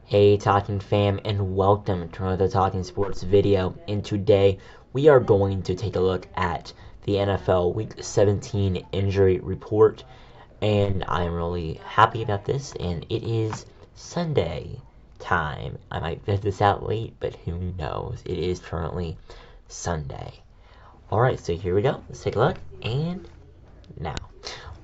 Hey Talking fam, and welcome to another Talking Sports video. And today we are going to take a look at the NFL Week 17 injury report, and I'm really happy about this. And it is Sunday time. I might get this out late, but who knows? It is currently Sunday. All right, so here we go. Let's take a look. And now,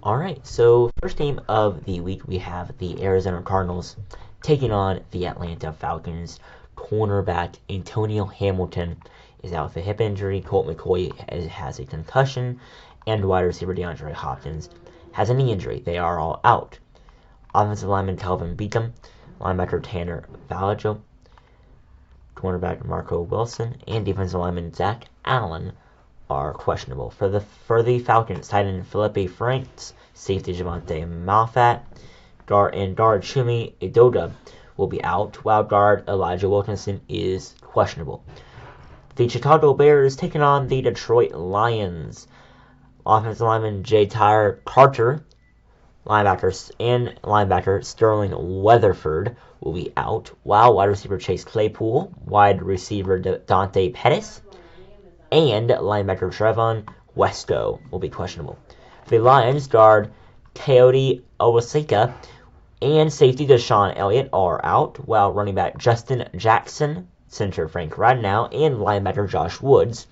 all right. So first game of the week, we have the Arizona Cardinals taking on the Atlanta Falcons. Cornerback Antonio Hamilton is out with a hip injury. Colt McCoy has a concussion, and wide receiver DeAndre Hopkins has a knee injury. They are all out. Offensive lineman Calvin Beacom, linebacker Tanner Valajo, cornerback Marco Wilson, and defensive lineman Zach Allen are questionable. For the Falcons, tight end Felipe Franks, safety Javonte Malfat, guard Chuma Edoga will be out, while guard Elijah Wilkinson is questionable. The Chicago Bears taking on the Detroit Lions. Offensive lineman J. Tyler Carter, linebacker Sterling Weatherford will be out, while wide receiver Chase Claypool, wide receiver Dante Pettis, and linebacker Trevon Wesco will be questionable. The Lions, guard Coyote Owasika and safety Deshaun Elliott are out, while running back Justin Jackson, center Frank Radnow, and linebacker Josh Woods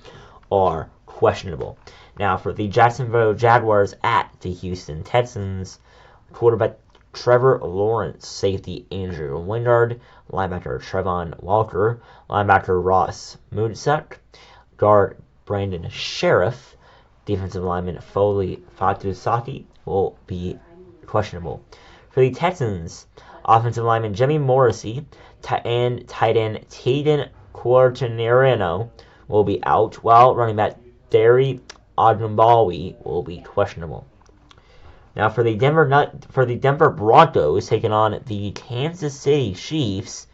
are questionable. Now for the Jacksonville Jaguars at the Houston Texans, quarterback Trevor Lawrence, safety Andrew Wingard, linebacker Trevon Walker, linebacker Ross Moodsuck, guard Brandon Sheriff, defensive lineman Foley Fatusaki will be questionable. For the Texans, offensive lineman Jimmy Morrissey and tight end Taden Quartarino will be out, while running back Derry Ogunbowale will be questionable. Now for the Denver Broncos taking on the Kansas City Chiefs,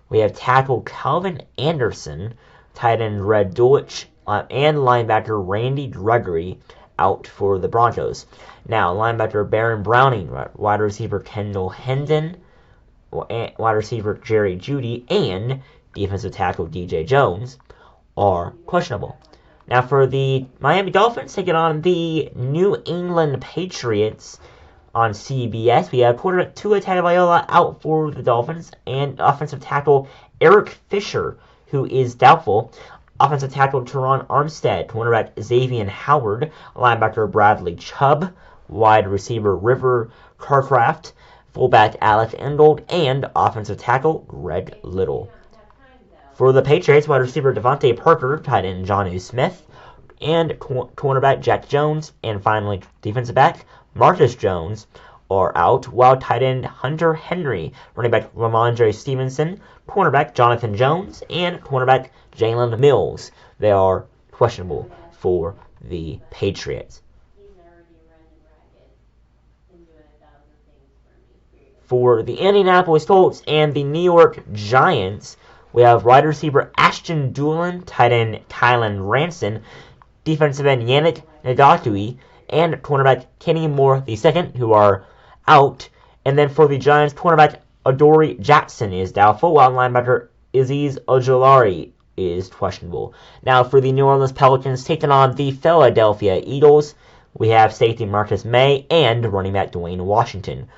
we have tackle Calvin Anderson, tight end Red Deutsch, and linebacker Randy Gregory out for the Broncos. Now, linebacker Baron Browning, wide receiver Kendall Hendon, wide receiver Jerry Jeudy, and defensive tackle DJ Jones are questionable. Now, for the Miami Dolphins taking on the New England Patriots on CBS, we have quarterback Tua Tagovailoa out for the Dolphins, and offensive tackle Eric Fisher, who is doubtful. Offensive tackle Teron Armstead, cornerback Xavier Howard, linebacker Bradley Chubb, wide receiver River Carcraft, fullback Alec Ingold, and offensive tackle Greg Little. For the Patriots, wide receiver Devontae Parker, tight end Jonnu Smith, and cornerback Jack Jones, and finally defensive back Marcus Jones are out, while tight end Hunter Henry, running back Ramondre Stevenson, cornerback Jonathan Jones, and cornerback Jalen Mills. They are questionable for the Patriots. For the Indianapolis Colts and the New York Giants, we have wide receiver Ashton Dulin, tight end Kylan Ranson, defensive end Yannick Ngakoue, and cornerback Kenny Moore II, who are out. And then for the Giants, cornerback Adoree Jackson is doubtful, while linebacker Azeez Ojulari is questionable. Now for the New Orleans Pelicans taking on the Philadelphia Eagles, we have safety Marcus May and running back Dwayne Washington,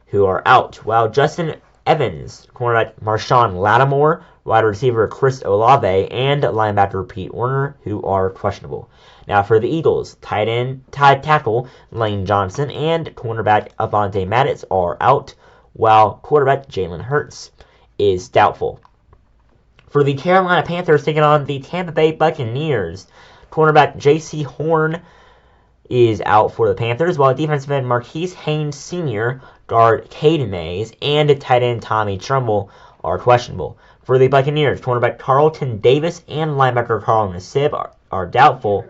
who are out, while Justin Evans, cornerback Marshawn Lattimore, wide receiver Chris Olave, and linebacker Pete Werner, who are questionable. Now for the Eagles, tight tackle Lane Johnson and cornerback Avonte Maddox are out, while quarterback Jalen Hurts is doubtful. For the Carolina Panthers taking on the Tampa Bay Buccaneers, cornerback J.C. Horn is out for the Panthers, while defensive end Marquise Haynes Sr., guard Caden Mays, and tight end Tommy Tremble are questionable. For the Buccaneers, cornerback Carlton Davis and linebacker Carl Nassib are doubtful,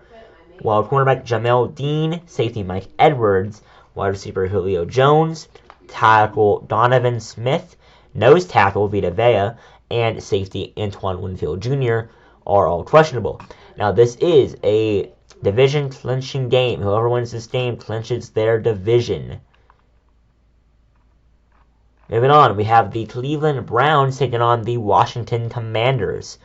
while cornerback Jamel Dean, safety Mike Edwards, wide receiver Julio Jones, tackle Donovan Smith, nose tackle Vita Vea, and safety Antoine Winfield Jr. are all questionable. Now this is a division clinching game. Whoever wins this game clinches their division. Moving on, we have the Cleveland Browns taking on the Washington Commanders.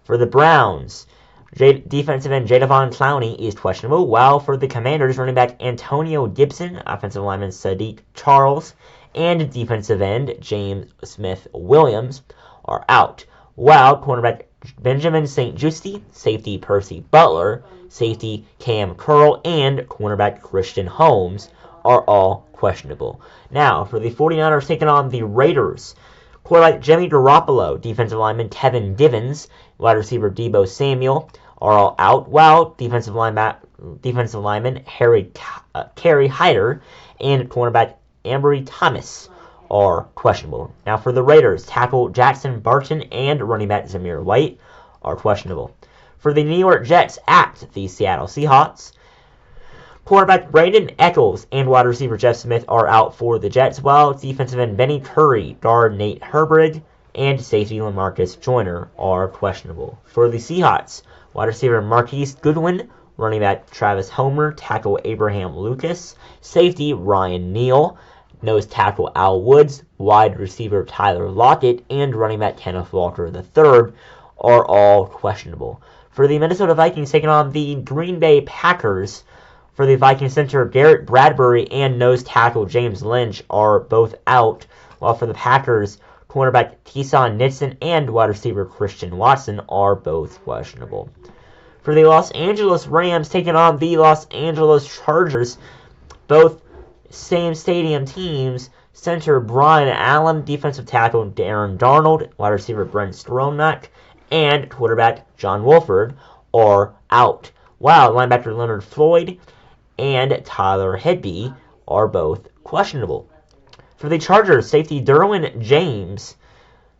For the Browns, defensive end Jadeveon Clowney is questionable, while for the Commanders, running back Antonio Gibson, offensive lineman Sadiq Charles, and defensive end James Smith-Williams are out, while cornerback Benjamin St-Juste, safety Percy Butler, safety Cam Curl, and cornerback Christian Holmes are all questionable. Now, for the 49ers taking on the Raiders, quarterback Jimmy Garoppolo, defensive lineman Kevin Givens, wide receiver Deebo Samuel are all out, while defensive lineman Kerry Hyder and cornerback Ambry Thomas are questionable. Now for the Raiders, tackle Jackson Barton and running back Zamir White are questionable. For the New York Jets at the Seattle Seahawks, quarterback Brandon Echols and wide receiver Jeff Smith are out for the Jets, while defensive end Benny Curry, guard Nate Herbig, and safety LaMarcus Joyner are questionable. For the Seahawks, wide receiver Marquise Goodwin, running back Travis Homer, tackle Abraham Lucas, safety Ryan Neal, nose tackle Al Woods, wide receiver Tyler Lockett, and running back Kenneth Walker III are all questionable. For the Minnesota Vikings taking on the Green Bay Packers, for the Vikings center, Garrett Bradbury and nose tackle James Lynch are both out, while for the Packers, cornerback Keeson Nixon and wide receiver Christian Watson are both questionable. For the Los Angeles Rams taking on the Los Angeles Chargers, both same stadium teams, center Brian Allen, defensive tackle Darren Darnold, wide receiver Brent Stronach, and quarterback John Wolford are out, while linebacker Leonard Floyd and Tyler Higbee are both questionable. For the Chargers, safety Derwin James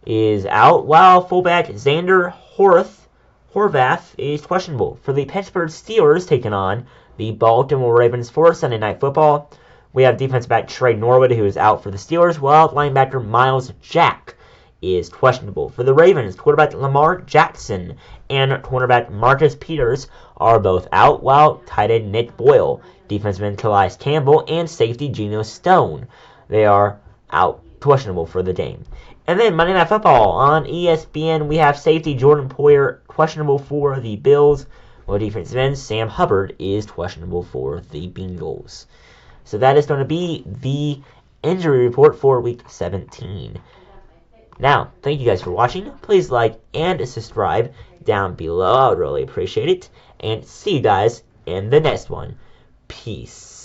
is out, while fullback Xander Horvath is questionable. For the Pittsburgh Steelers taking on the Baltimore Ravens for Sunday Night Football, we have defensive back Trey Norwood, who is out for the Steelers, while linebacker Miles Jack is questionable. For the Ravens, quarterback Lamar Jackson and cornerback Marcus Peters are both out, while tight end Nick Boyle, defensive end Calais Campbell, and safety Geno Stone, they are out, questionable for the game. And then Monday Night Football on ESPN, we have safety Jordan Poyer questionable for the Bills, while defensive end Sam Hubbard is questionable for the Bengals. So that is going to be the injury report for Week 17. Now, thank you guys for watching. Please like and subscribe down below. I would really appreciate it. And see you guys in the next one. Peace.